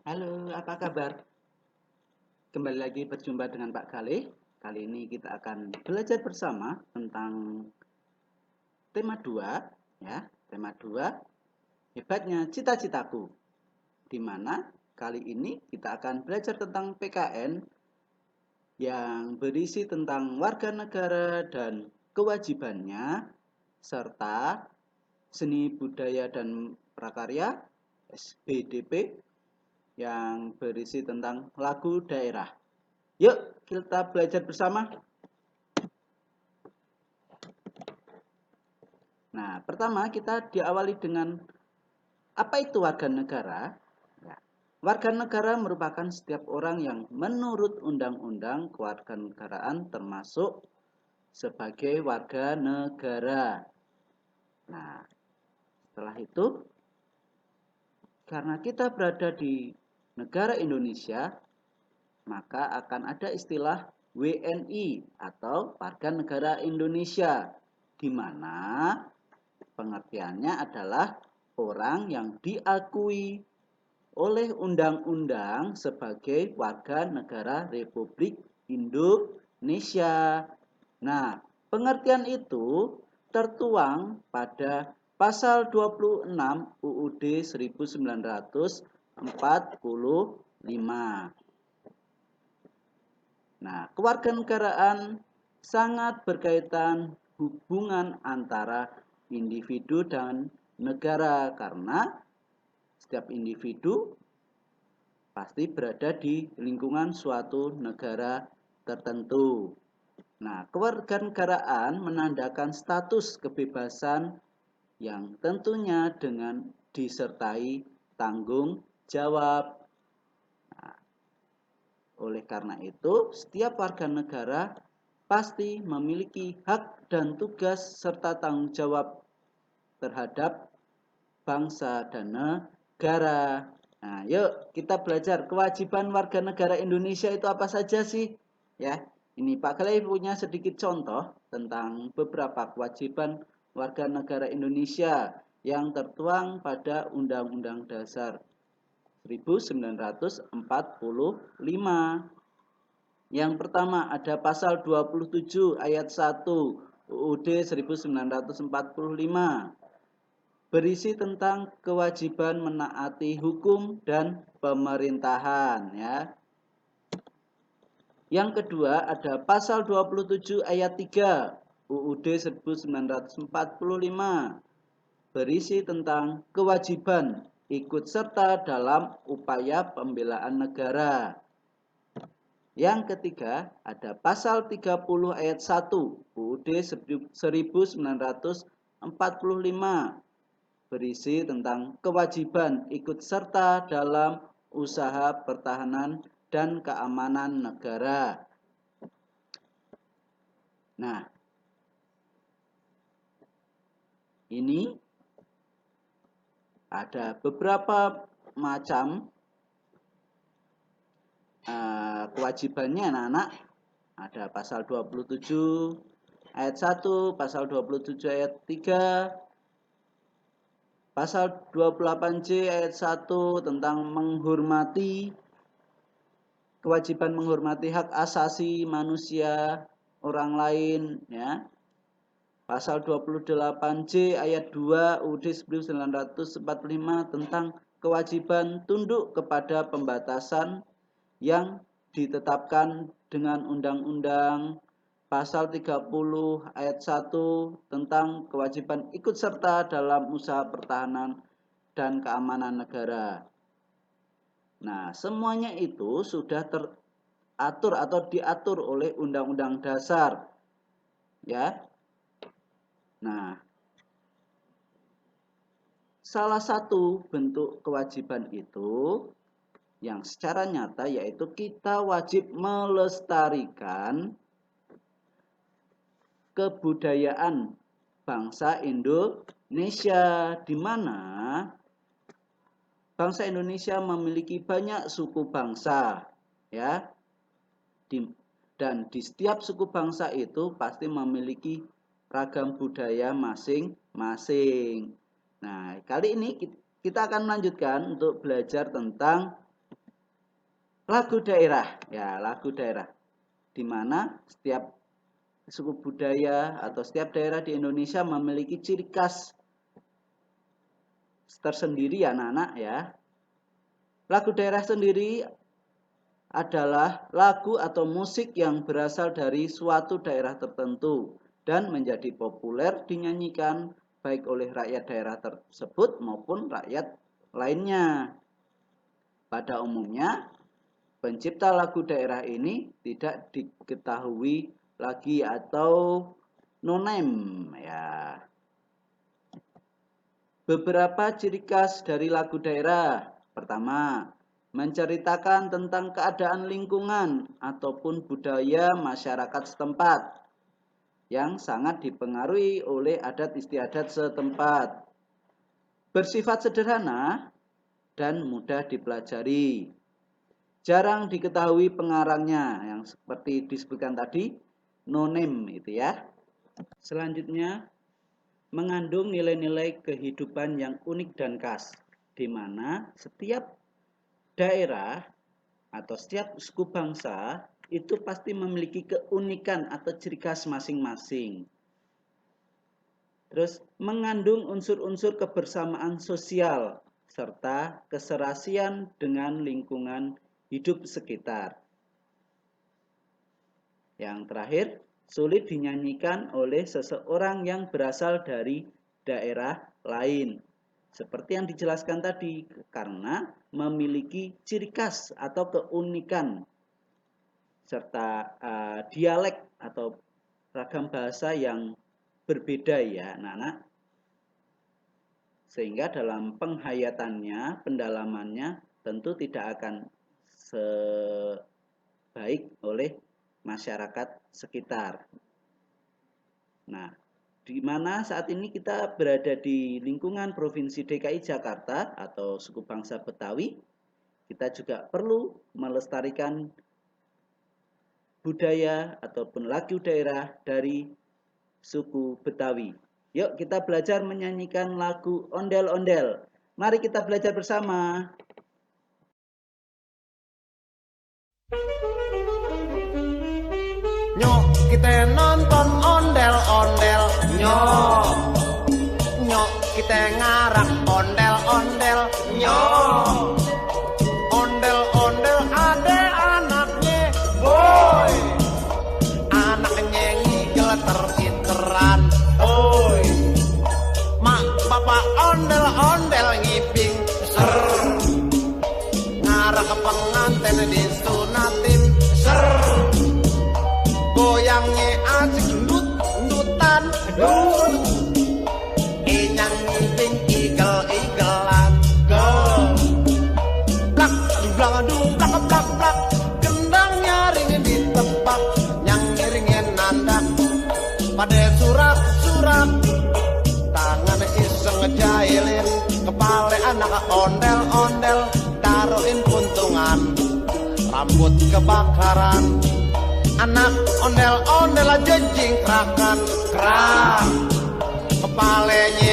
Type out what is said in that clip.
Halo, apa kabar? Kembali lagi berjumpa dengan Pak Galih. Kali ini kita akan belajar bersama tentang tema 2, ya. Tema 2, hebatnya cita-citaku. Di mana kali ini kita akan belajar tentang PKN yang berisi tentang warga negara dan kewajibannya serta seni budaya dan prakarya SBDP yang berisi tentang lagu daerah. Yuk, kita belajar bersama. Nah, pertama kita diawali dengan apa itu warga negara? Ya. Warga negara merupakan setiap orang yang menurut undang-undang kewarganegaraan termasuk sebagai warga negara. Nah, setelah itu, karena kita berada di negara Indonesia, maka akan ada istilah WNI atau warga negara Indonesia, di mana pengertiannya adalah orang yang diakui oleh undang-undang sebagai warga negara Republik Indonesia. Nah, pengertian itu tertuang pada pasal 26 UUD 1945. Nah, kewarganegaraan sangat berkaitan hubungan antara individu dan negara karena setiap individu pasti berada di lingkungan suatu negara tertentu. Nah, kewarganegaraan menandakan status kebebasan yang tentunya dengan disertai tanggung jawab. Nah, oleh karena itu, setiap warga negara pasti memiliki hak dan tugas serta tanggung jawab terhadap bangsa dan negara. Nah, yuk kita belajar kewajiban warga negara Indonesia itu apa saja sih? Ya, ini Pak Galih punya sedikit contoh tentang beberapa kewajiban warga negara Indonesia yang tertuang pada Undang-Undang Dasar 1945. Yang pertama ada pasal 27 ayat 1 UUD 1945. Berisi tentang kewajiban menaati hukum dan pemerintahan, ya. Yang kedua ada pasal 27 ayat 3 UUD 1945 berisi tentang kewajiban ikut serta dalam upaya pembelaan negara. Yang ketiga ada pasal 30 ayat 1 UUD 1945 berisi tentang kewajiban ikut serta dalam usaha pertahanan dan keamanan negara. Nah, ini ada beberapa macam kewajibannya anak-anak. Ada pasal 27 ayat 1, pasal 27 ayat 3, pasal 28J ayat 1 tentang menghormati, kewajiban menghormati hak asasi manusia orang lain, ya. Pasal 28J ayat 2 UUD 1945 tentang kewajiban tunduk kepada pembatasan yang ditetapkan dengan undang-undang. Pasal 30 ayat 1 tentang kewajiban ikut serta dalam usaha pertahanan dan keamanan negara. Nah, semuanya itu sudah teratur atau diatur oleh Undang-Undang Dasar, ya. Nah, salah satu bentuk kewajiban itu yang secara nyata yaitu kita wajib melestarikan kebudayaan bangsa Indonesia, di mana bangsa Indonesia memiliki banyak suku bangsa, ya. Dan di setiap suku bangsa itu pasti memiliki ragam budaya masing-masing. Nah, kali ini kita akan melanjutkan untuk belajar tentang lagu daerah. Ya, lagu daerah. Di mana setiap suku budaya atau setiap daerah di Indonesia memiliki ciri khas tersendiri ya anak-anak ya. Lagu daerah sendiri adalah lagu atau musik yang berasal dari suatu daerah tertentu dan menjadi populer dinyanyikan baik oleh rakyat daerah tersebut maupun rakyat lainnya. Pada umumnya, pencipta lagu daerah ini tidak diketahui lagi atau no name ya. Beberapa ciri khas dari lagu daerah. Pertama, menceritakan tentang keadaan lingkungan ataupun budaya masyarakat setempat yang sangat dipengaruhi oleh adat istiadat setempat. Bersifat sederhana dan mudah dipelajari. Jarang diketahui pengarangnya yang seperti disebutkan tadi, no name itu ya. Selanjutnya, mengandung nilai-nilai kehidupan yang unik dan khas, di mana setiap daerah atau setiap suku bangsa itu pasti memiliki keunikan atau ciri khas masing-masing. Terus mengandung unsur-unsur kebersamaan sosial serta keserasian dengan lingkungan hidup sekitar. Yang terakhir, sulit dinyanyikan oleh seseorang yang berasal dari daerah lain. Seperti yang dijelaskan tadi, karena memiliki ciri khas atau keunikan serta dialek atau ragam bahasa yang berbeda ya anak-anak. Sehingga dalam penghayatannya, pendalamannya tentu tidak akan sebaik oleh masyarakat sekitar. Nah, di mana saat ini kita berada di lingkungan Provinsi DKI Jakarta atau suku bangsa Betawi, kita juga perlu melestarikan budaya ataupun lagu daerah dari suku Betawi. Yuk kita belajar menyanyikan lagu ondel-ondel. Mari kita belajar bersama. Nyok kita nonton ondel-ondel, nyok nyok kita ngarang ondel-ondel, nyok ondel-ondel ada anaknya, boy anaknya ngigel ter-iteran, boy mak bapak ondel-ondel ngiping ser ngarang pengantin disunatin ser goyangnya asik nut-nutan dul inyang ngiping igel-igelan gol blak blak blak blak blak gendang nyaring ditebak nyang ngiringin nandak pada surak-surak tangan iseng ngejailin kepala anak ondel-ondel taruhin puntungan rambut kebakaran anak ondel-ondel aja jingkrakan kerak kepalanya